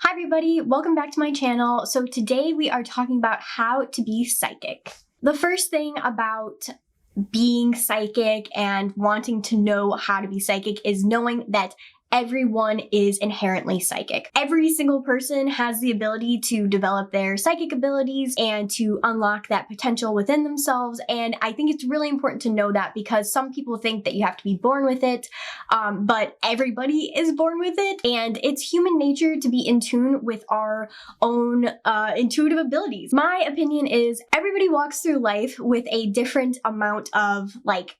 Hi everybody, welcome back to my channel. So today we are talking about how to be psychic. The first thing about being psychic and wanting to know how to be psychic is knowing that everyone is inherently psychic. Every single person has the ability to develop their psychic abilities and to unlock that potential within themselves. And I think it's really important to know that because some people think that you have to be born with it, but everybody is born with it. And it's human nature to be in tune with our own intuitive abilities. My opinion is everybody walks through life with a different amount of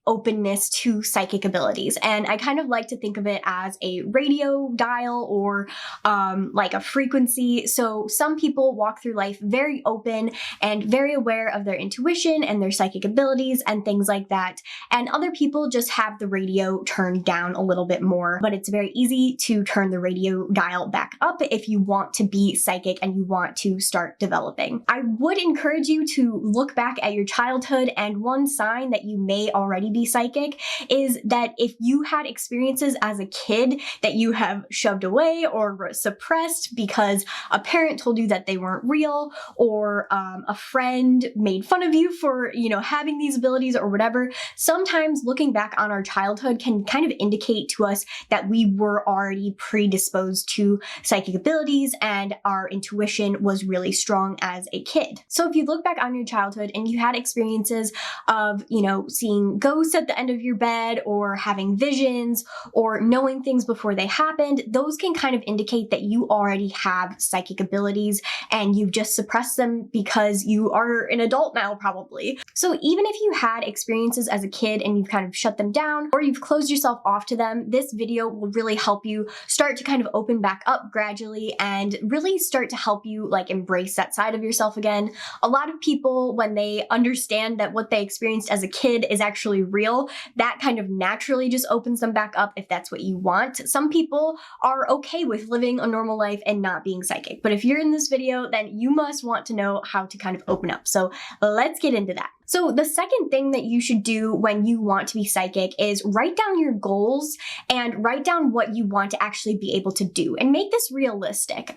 openness to psychic abilities. And I kind of like to think of it as a radio dial or a frequency. So some people walk through life very open and very aware of their intuition and their psychic abilities and things like that. And other people just have the radio turned down a little bit more, but it's very easy to turn the radio dial back up if you want to be psychic and you want to start developing. I would encourage you to look back at your childhood, and one sign that you may already be psychic is that if you had experiences as a kid that you have shoved away or suppressed because a parent told you that they weren't real, or a friend made fun of you for, having these abilities or whatever. Sometimes looking back on our childhood can kind of indicate to us that we were already predisposed to psychic abilities and our intuition was really strong as a kid. So if you look back on your childhood and you had experiences of, seeing ghosts at the end of your bed or having visions or knowing things before they happened, those can kind of indicate that you already have psychic abilities and you've just suppressed them because you are an adult now, probably. So even if you had experiences as a kid and you've kind of shut them down or you've closed yourself off to them, this video will really help you start to kind of open back up gradually and really start to help you embrace that side of yourself again. A lot of people, when they understand that what they experienced as a kid is actually real, that kind of naturally just opens them back up if that's what you want. Some people are okay with living a normal life and not being psychic. But if you're in this video, then you must want to know how to kind of open up. So let's get into that. So the second thing that you should do when you want to be psychic is write down your goals and write down what you want to actually be able to do and make this realistic.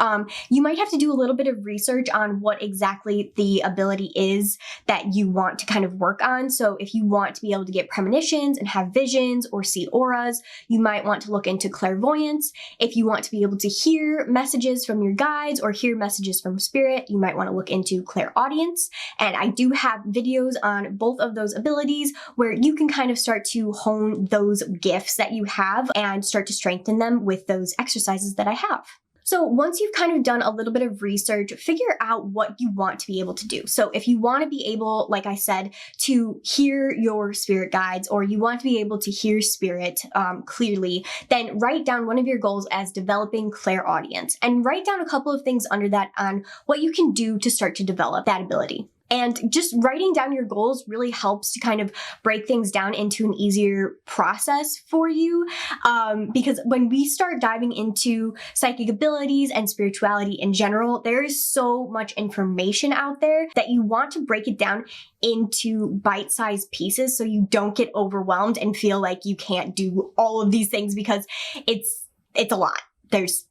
You might have to do a little bit of research on what exactly the ability is that you want to kind of work on. So if you want to be able to get premonitions and have visions or see auras, you might want to look into clairvoyance. If you want to be able to hear messages from your guides or hear messages from spirit, you might want to look into clairaudience. And I do have videos on both of those abilities where you can kind of start to hone those gifts that you have and start to strengthen them with those exercises that I have. So once you've kind of done a little bit of research, figure out what you want to be able to do. So if you want to be able, like I said, to hear your spirit guides, or you want to be able to hear spirit clearly, then write down one of your goals as developing clairaudience and write down a couple of things under that on what you can do to start to develop that ability. And just writing down your goals really helps to kind of break things down into an easier process for you. Because when we start diving into psychic abilities and spirituality in general, there is so much information out there that you want to break it down into bite-sized pieces so you don't get overwhelmed and feel like you can't do all of these things, because it's a lot. There's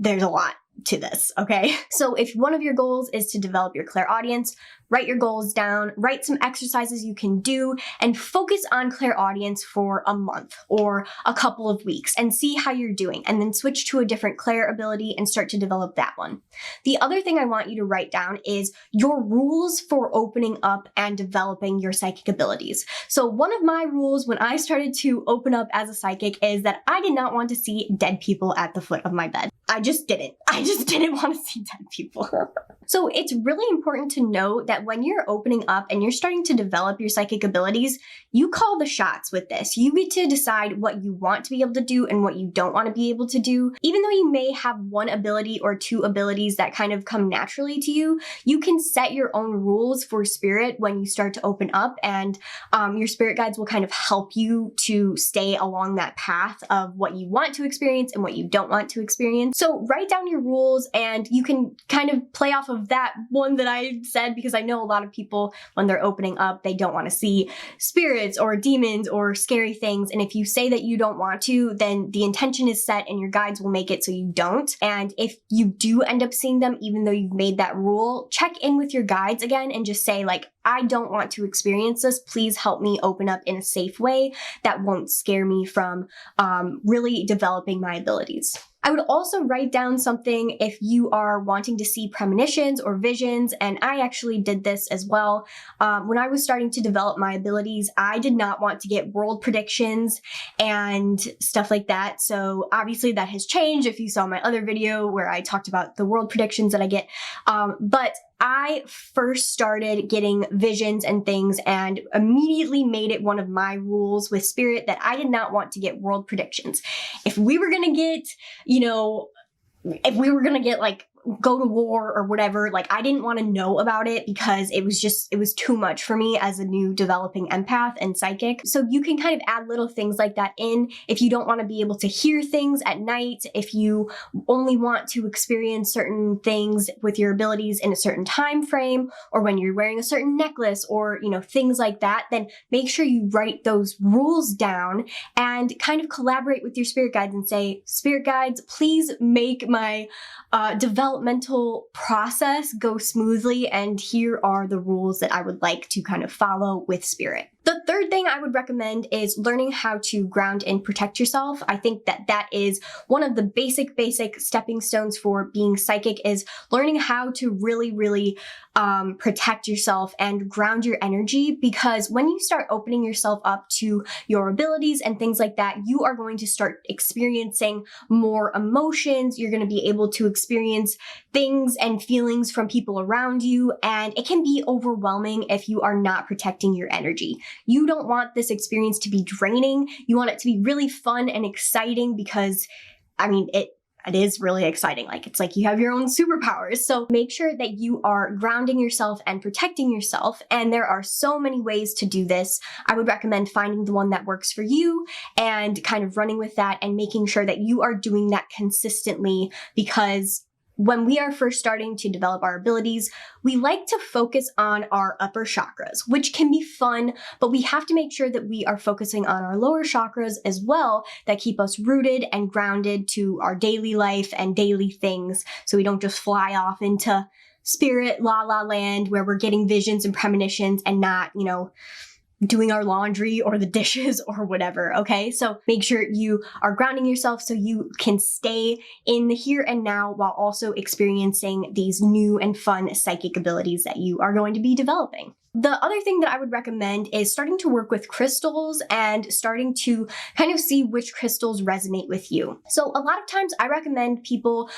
a lot to this, okay? So if one of your goals is to develop your clairaudience, write your goals down, write some exercises you can do, and focus on clairaudience for a month or a couple of weeks and see how you're doing, and then switch to a different clair ability and start to develop that one. The other thing I want you to write down is your rules for opening up and developing your psychic abilities. So one of my rules when I started to open up as a psychic is that I did not want to see dead people at the foot of my bed. I just didn't want to see dead people. So it's really important to know that when you're opening up and you're starting to develop your psychic abilities, you call the shots with this. You get to decide what you want to be able to do and what you don't want to be able to do. Even though you may have one ability or two abilities that kind of come naturally to you, you can set your own rules for spirit when you start to open up, and your spirit guides will kind of help you to stay along that path of what you want to experience and what you don't want to experience. So write down your rules, and you can kind of play off of of that one that I said, because I know a lot of people, when they're opening up, they don't want to see spirits or demons or scary things. And if you say that you don't want to, then the intention is set and your guides will make it so you don't. And if you do end up seeing them, even though you've made that rule, check in with your guides again and just say, like, I don't want to experience this. Please help me open up in a safe way that won't scare me from really developing my abilities. I would also write down something if you are wanting to see premonitions or visions, and I actually did this as well. When I was starting to develop my abilities, I did not want to get world predictions and stuff like that. So obviously that has changed if you saw my other video where I talked about the world predictions that I get. But I first started getting visions and things and immediately made it one of my rules with Spirit that I did not want to get world predictions. If we were gonna get, if we were gonna get like go to war or whatever, like I didn't want to know about it because it was too much for me as a new developing empath and psychic. So you can kind of add little things like that in if you don't want to be able to hear things at night, if you only want to experience certain things with your abilities in a certain time frame, or when you're wearing a certain necklace, or things like that, then make sure you write those rules down and kind of collaborate with your spirit guides and say, spirit guides, please make my developmental process go smoothly, and here are the rules that I would like to kind of follow with Spirit. The third thing I would recommend is learning how to ground and protect yourself. I think that that is one of the basic stepping stones for being psychic, is learning how to really protect yourself and ground your energy, because when you start opening yourself up to your abilities and things like that, you are going to start experiencing more emotions. You're going to be able to experience things and feelings from people around you, and it can be overwhelming if you are not protecting your energy. You don't want this experience to be draining. You want it to be really fun and exciting, because, I mean, it is really exciting. Like, it's like you have your own superpowers. So make sure that you are grounding yourself and protecting yourself. And there are so many ways to do this. I would recommend finding the one that works for you and kind of running with that and making sure that you are doing that consistently, because when we are first starting to develop our abilities, we like to focus on our upper chakras, which can be fun, but we have to make sure that we are focusing on our lower chakras as well, that keep us rooted and grounded to our daily life and daily things, so we don't just fly off into spirit la la land where we're getting visions and premonitions and not, doing our laundry or the dishes or whatever, okay? So make sure you are grounding yourself so you can stay in the here and now while also experiencing these new and fun psychic abilities that you are going to be developing. The other thing that I would recommend is starting to work with crystals and starting to kind of see which crystals resonate with you. So a lot of times I recommend people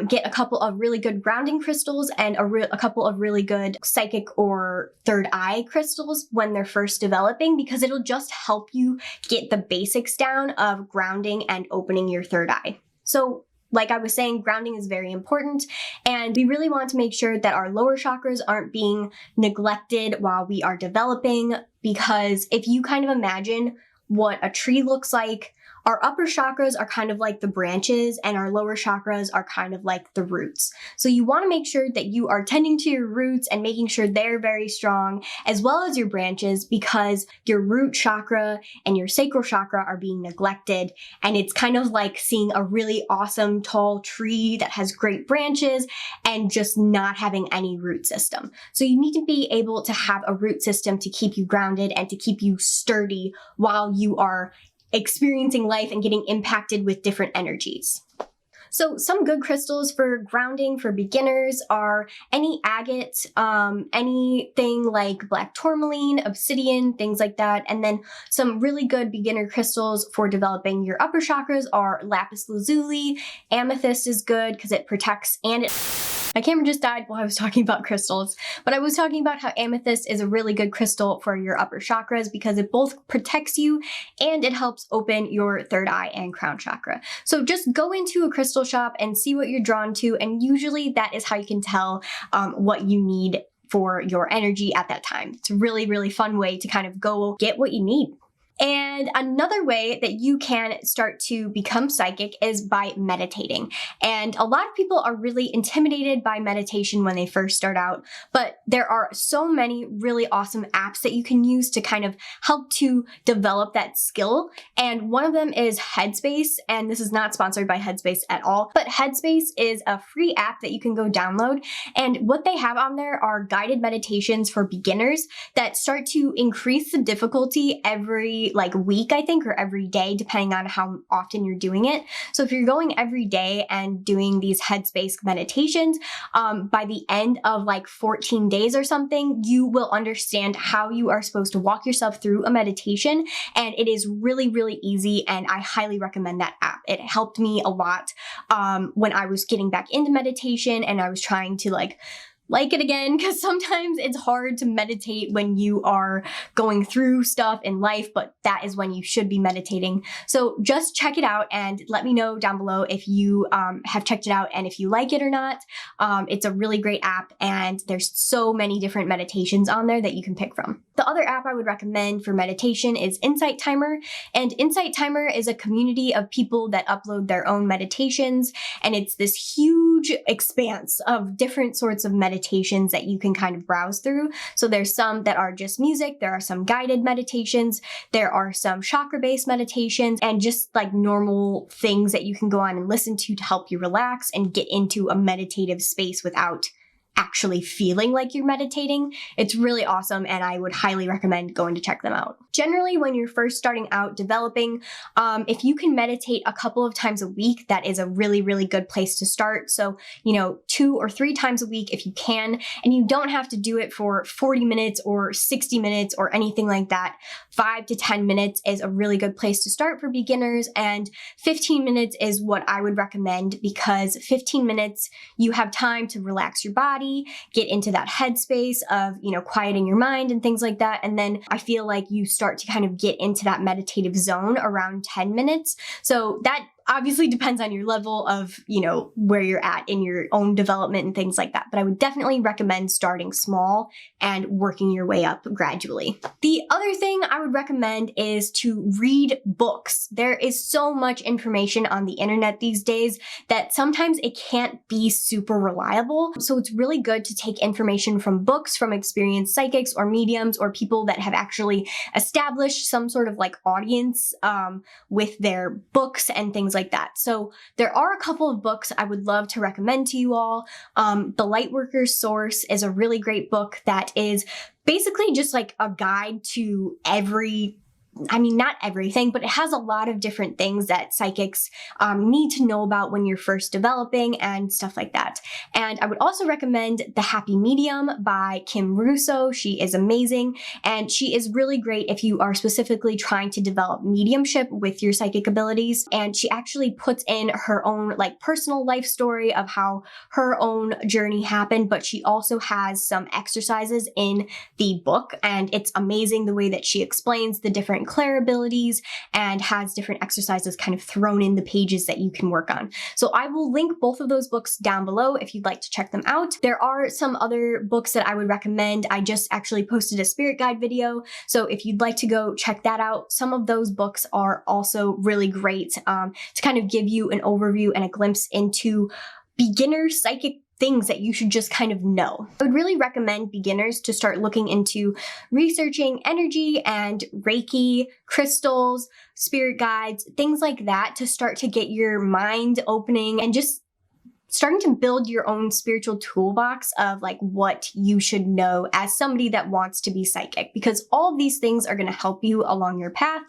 get a couple of really good grounding crystals and a couple of really good psychic or third eye crystals when they're first developing, because it'll just help you get the basics down of grounding and opening your third eye. So like I was saying, grounding is very important, and we really want to make sure that our lower chakras aren't being neglected while we are developing, because if you kind of imagine what a tree looks like, our upper chakras are kind of like the branches and our lower chakras are kind of like the roots. So you want to make sure that you are tending to your roots and making sure they're very strong, as well as your branches, because your root chakra and your sacral chakra are being neglected. And it's kind of like seeing a really awesome tall tree that has great branches and just not having any root system. So you need to be able to have a root system to keep you grounded and to keep you sturdy while you are experiencing life and getting impacted with different energies. So some good crystals for grounding for beginners are any agate, anything like black tourmaline, obsidian, things like that. And then some really good beginner crystals for developing your upper chakras are lapis lazuli. Amethyst is good because it protects, and my camera just died while I was talking about crystals, but I was talking about how amethyst is a really good crystal for your upper chakras because it both protects you and it helps open your third eye and crown chakra. So just go into a crystal shop and see what you're drawn to, and usually that is how you can tell what you need for your energy at that time. It's a really fun way to kind of go get what you need. And another way that you can start to become psychic is by meditating. And a lot of people are really intimidated by meditation when they first start out, but there are so many really awesome apps that you can use to kind of help to develop that skill. And one of them is Headspace, and this is not sponsored by Headspace at all, but Headspace is a free app that you can go download. And what they have on there are guided meditations for beginners that start to increase the difficulty every week, I think, or every day, depending on how often you're doing it. So if you're going every day and doing these Headspace meditations, by the end of 14 days or something, you will understand how you are supposed to walk yourself through a meditation. And it is really, really easy. And I highly recommend that app. It helped me a lot when I was getting back into meditation and I was trying to like it again, because sometimes it's hard to meditate when you are going through stuff in life, but that is when you should be meditating. So just check it out and let me know down below if you have checked it out and if you like it or not. It's a really great app and there's so many different meditations on there that you can pick from. The other app I would recommend for meditation is Insight Timer. And Insight Timer is a community of people that upload their own meditations. And it's this huge expanse of different sorts of meditations that you can kind of browse through. So there's some that are just music, there are some guided meditations, there are some chakra-based meditations, and just normal things that you can go on and listen to help you relax and get into a meditative space without actually feeling like you're meditating. It's really awesome and I would highly recommend going to check them out. Generally, when you're first starting out developing, if you can meditate a couple of times a week, that is a really, really good place to start. So, 2 or 3 times a week if you can, and you don't have to do it for 40 minutes or 60 minutes or anything like that. 5 to 10 minutes is a really good place to start for beginners, and 15 minutes is what I would recommend because 15 minutes, you have time to relax your body, get into that headspace of, quieting your mind and things like that. And then I feel like you start to kind of get into that meditative zone around 10 minutes. So that obviously depends on your level of, where you're at in your own development and things like that. But I would definitely recommend starting small and working your way up gradually. The other thing I would recommend is to read books. There is so much information on the internet these days that sometimes it can't be super reliable. So it's really good to take information from books, from experienced psychics or mediums or people that have actually established some sort of audience with their books and things like that. So there are a couple of books I would love to recommend to you all. The Lightworker Source is a really great book that is basically just a guide to not everything, but it has a lot of different things that psychics need to know about when you're first developing and stuff like that. And I would also recommend The Happy Medium by Russo. She is amazing, and she is really great if you are specifically trying to develop mediumship with your psychic abilities. And she actually puts in her own personal life story of how her own journey happened, but she also has some exercises in the book, and it's amazing the way that she explains the different clair abilities and has different exercises kind of thrown in the pages that you can work on. So I will link both of those books down below if you'd like to check them out. There are some other books that I would recommend. I just actually posted a spirit guide video, so if you'd like to go check that out, some of those books are also really great to kind of give you an overview and a glimpse into beginner psychic things that you should just kind of know. I would really recommend beginners to start looking into researching energy and Reiki, crystals, spirit guides, things like that to start to get your mind opening and just starting to build your own spiritual toolbox of what you should know as somebody that wants to be psychic, because all of these things are going to help you along your path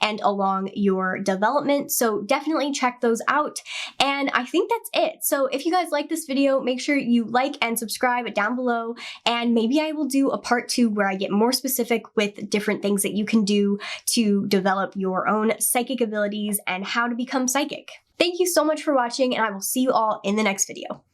and along your development. So definitely check those out. And I think that's it. So if you guys like this video, make sure you like and subscribe down below. And maybe I will do a part 2 where I get more specific with different things that you can do to develop your own psychic abilities and how to become psychic. Thank you so much for watching, and I will see you all in the next video.